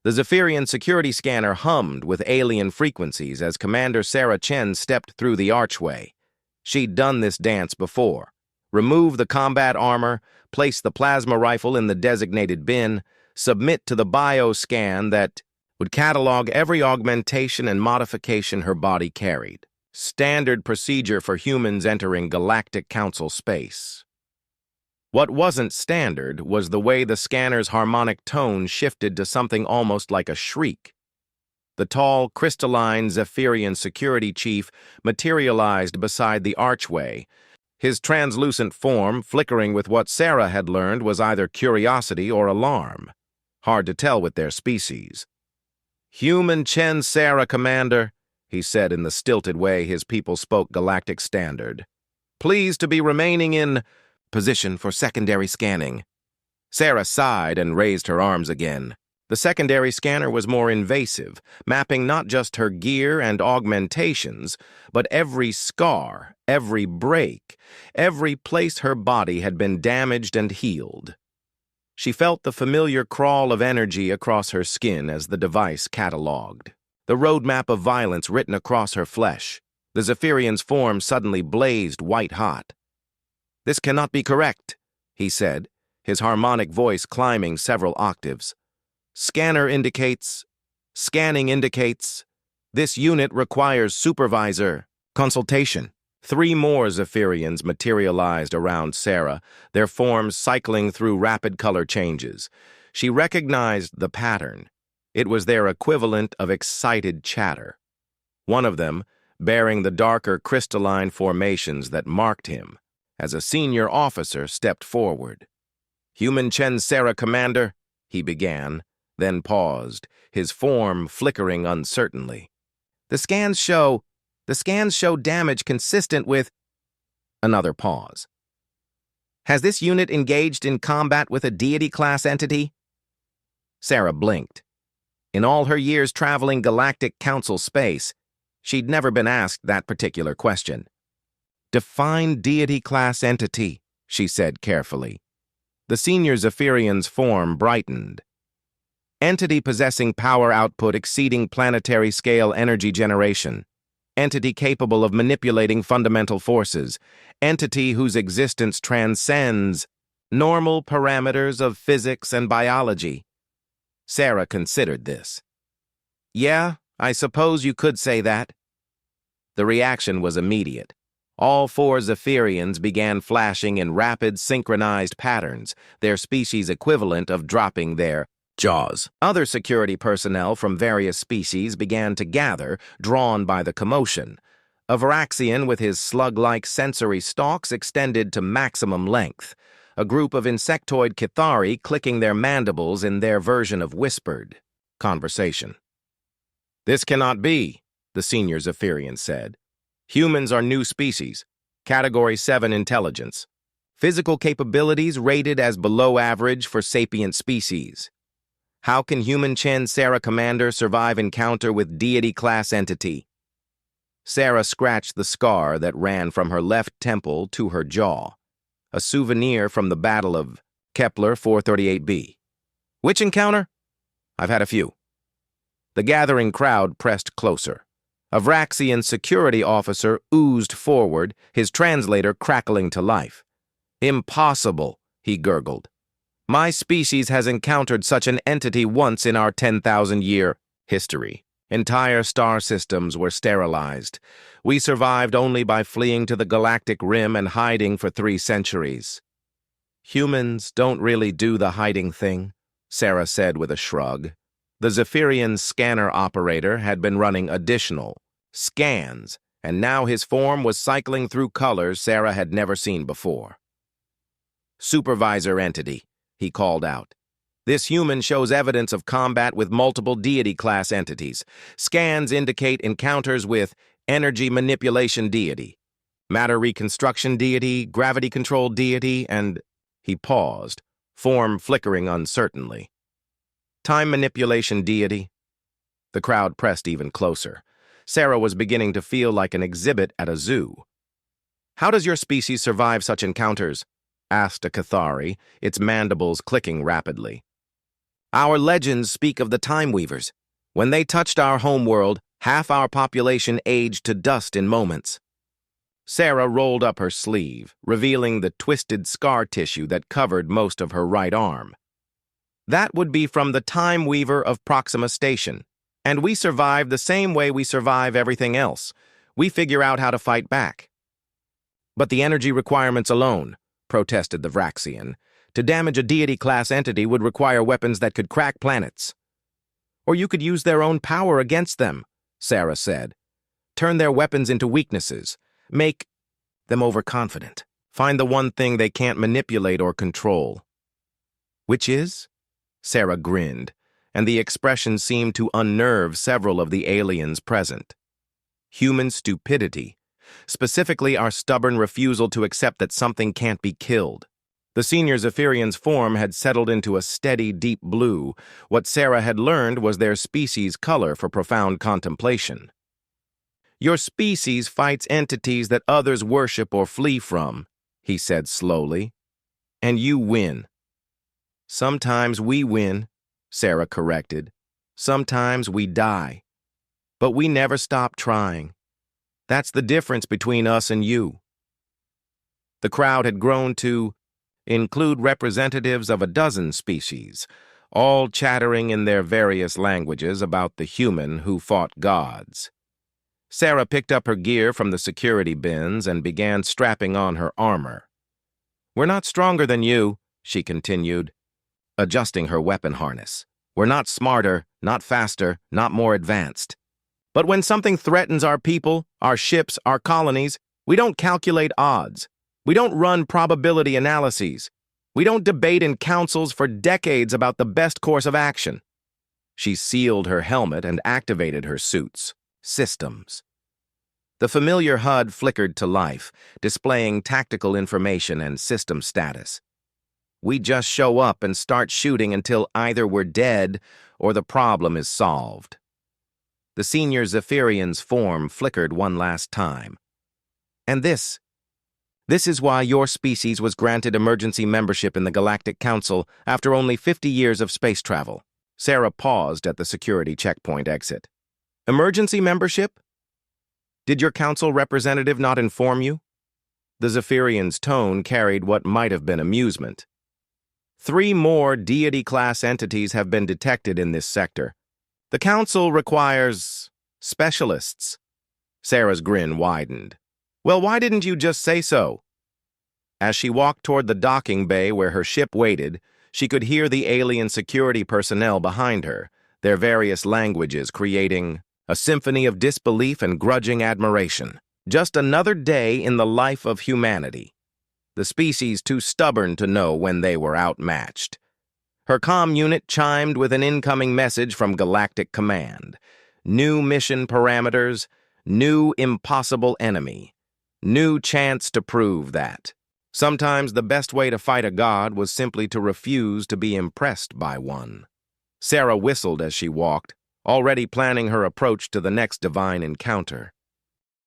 The Zephyrian security scanner hummed with alien frequencies as Commander Sarah Chen stepped through the archway. She'd done this dance before. Remove the combat armor, place the plasma rifle in the designated bin, submit to the bioscan that would catalog every augmentation and modification her body carried. Standard procedure for humans entering Galactic Council space. What wasn't standard was the way the scanner's harmonic tone shifted to something almost like a shriek. The tall, crystalline Zephyrian security chief materialized beside the archway, his translucent form flickering with what Sarah had learned was either curiosity or alarm. Hard to tell with their species. "Human Chen Sarah, Commander," he said in the stilted way his people spoke Galactic Standard. "Pleased to be remaining in position for secondary scanning." Sarah sighed and raised her arms again. The secondary scanner was more invasive, mapping not just her gear and augmentations, but every scar, every break, every place her body had been damaged and healed. She felt the familiar crawl of energy across her skin as the device catalogued. The roadmap of violence written across her flesh. The Zephyrian's form suddenly blazed white-hot. "This cannot be correct," he said, his harmonic voice climbing several octaves. Scanning indicates, this unit requires supervisor consultation." 3 more Zephyrians materialized around Sarah, their forms cycling through rapid color changes. She recognized the pattern. It was their equivalent of excited chatter. One of them, bearing the darker crystalline formations that marked him, as a senior officer stepped forward. "Human Chen Sarah, Commander," he began, then paused, his form flickering uncertainly. The scans show damage consistent with..." Another pause. "Has this unit engaged in combat with a deity-class entity?" Sarah blinked. In all her years traveling Galactic Council space, she'd never been asked that particular question. "Define deity-class entity," she said carefully. The senior Zephyrian's form brightened. "Entity possessing power output exceeding planetary-scale energy generation. Entity capable of manipulating fundamental forces. Entity whose existence transcends normal parameters of physics and biology." Sarah considered this. "Yeah, I suppose you could say that." The reaction was immediate. All 4 Zephyrians began flashing in rapid, synchronized patterns, their species equivalent of dropping their jaws. Other security personnel from various species began to gather, drawn by the commotion. A Varaxian with his slug-like sensory stalks extended to maximum length. A group of insectoid Kithari clicking their mandibles in their version of whispered conversation. "This cannot be," the senior Zephyrian said. "Humans are new species. Category 7 intelligence. Physical capabilities rated as below average for sapient species. How can human Chen Sarah Commander survive encounter with deity-class entity?" Sarah scratched the scar that ran from her left temple to her jaw, a souvenir from the Battle of Kepler 438b. "Which encounter?" "I've had a few." The gathering crowd pressed closer. A Vraxian security officer oozed forward, his translator crackling to life. "Impossible," he gurgled. "My species has encountered such an entity once in our 10,000-year history. Entire star systems were sterilized. We survived only by fleeing to the galactic rim and hiding for 3 centuries." "Humans don't really do the hiding thing," Sarah said with a shrug. The Zephyrian scanner operator had been running additional scans, and now his form was cycling through colors Sarah had never seen before. "Supervisor entity," he called out. "This human shows evidence of combat with multiple deity-class entities. Scans indicate encounters with energy manipulation deity, matter reconstruction deity, gravity control deity, and..." He paused, form flickering uncertainly. "Time manipulation deity." The crowd pressed even closer. Sarah was beginning to feel like an exhibit at a zoo. "How does your species survive such encounters?" asked a Kithari, its mandibles clicking rapidly. Our legends speak of the Time Weavers. When they touched our homeworld, half our population aged to dust in moments. Sarah rolled up her sleeve, revealing the twisted scar tissue that covered most of her right arm. That would be from the Time Weaver of Proxima Station, and we survive the same way we survive everything else. We figure out how to fight back. But the energy requirements alone, protested the Vraxian. To damage a deity-class entity would require weapons that could crack planets. Or you could use their own power against them, Sarah said. Turn their weapons into weaknesses. Make them overconfident. Find the one thing they can't manipulate or control. Which is? Sarah grinned, and the expression seemed to unnerve several of the aliens present. Human stupidity, specifically our stubborn refusal to accept that something can't be killed. The senior Zephyrian's form had settled into a steady, deep blue. What Sarah had learned was their species' color for profound contemplation. Your species fights entities that others worship or flee from, he said slowly, and you win. Sometimes we win, Sarah corrected. Sometimes we die. But we never stop trying. That's the difference between us and you. The crowd had grown to include representatives of a dozen species, all chattering in their various languages about the human who fought gods. Sarah picked up her gear from the security bins and began strapping on her armor. We're not stronger than you, she continued, adjusting her weapon harness. We're not smarter, not faster, not more advanced. But when something threatens our people, our ships, our colonies, we don't calculate odds. We don't run probability analyses. We don't debate in councils for decades about the best course of action. She sealed her helmet and activated her suits. Systems. The familiar HUD flickered to life, displaying tactical information and system status. We just show up and start shooting until either we're dead or the problem is solved. The senior Zephyrian's form flickered one last time. And this is why your species was granted emergency membership in the Galactic Council after only 50 years of space travel. Sarah paused at the security checkpoint exit. Emergency membership? Did your council representative not inform you? The Zephyrian's tone carried what might have been amusement. 3 more deity-class entities have been detected in this sector. The council requires specialists. Sarah's grin widened. Well, why didn't you just say so? As she walked toward the docking bay where her ship waited, she could hear the alien security personnel behind her, their various languages creating a symphony of disbelief and grudging admiration. Just another day in the life of humanity. The species too stubborn to know when they were outmatched. Her comm unit chimed with an incoming message from Galactic Command. New mission parameters, new impossible enemy. New chance to prove that. Sometimes the best way to fight a god was simply to refuse to be impressed by one. Sarah whistled as she walked, already planning her approach to the next divine encounter.